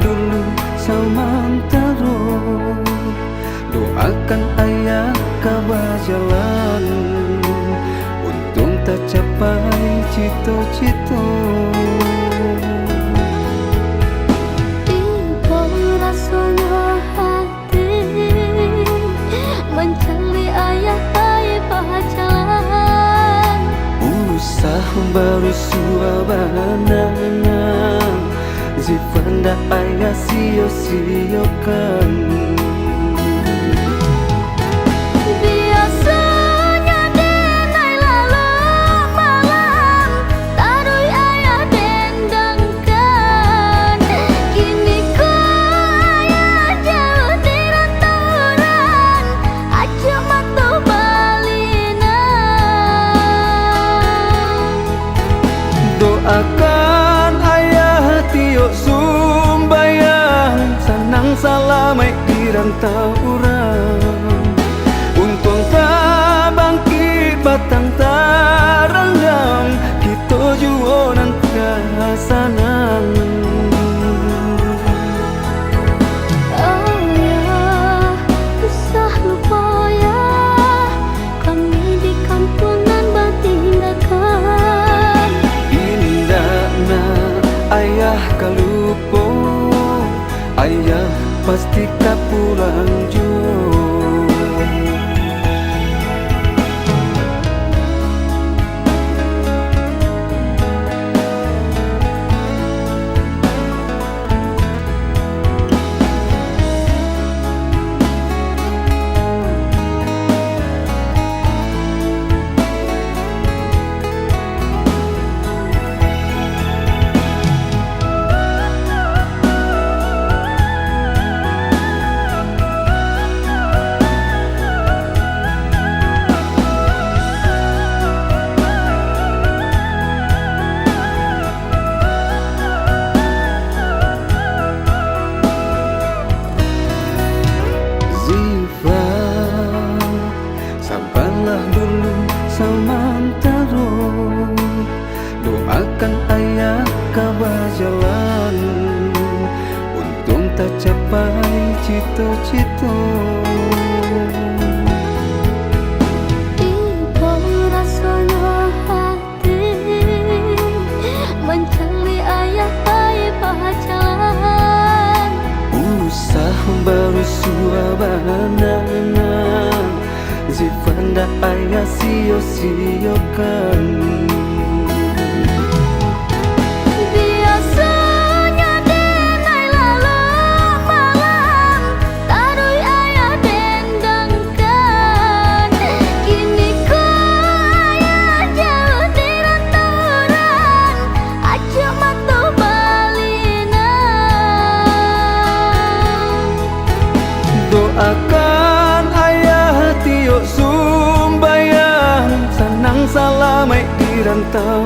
dulu sementara, doakan ayah kabar jalan, untung tak capai cita-cita. Ibu rasanya hati mencari ayah ayah jalan, Usaha baru suabanana, Zifanda ayah sia-siakan. biasanya denai lalu malam tarui ayah dendangkan, kini ku ayah jauh di ranturan, aja matu balina. Doakan ayah tiok sumbayang, senang salamai di rantau orang, untung tak bangkit batang tak renggang, kita jua nanti sanang. Ayah, usah lupa ya, kami di kampungan bertinggalkan. Indahna ayah kalupo, ayah pasti kau pulang jua. Sabarlah dulu sementara, doakan ayah kabar jalan, untung tak capai cita-cita. Ibu rasanya hati mencari ayah ayah jalan, Usaha baru suabanana, Zifanda ayah sia-siakan. biasanya denai lalu malam tarui ayah dendangkan, kini ku ayah jauh di ranturan, aja matu balina. Doakan ayah tiok sumbayang, senang salamai di rantau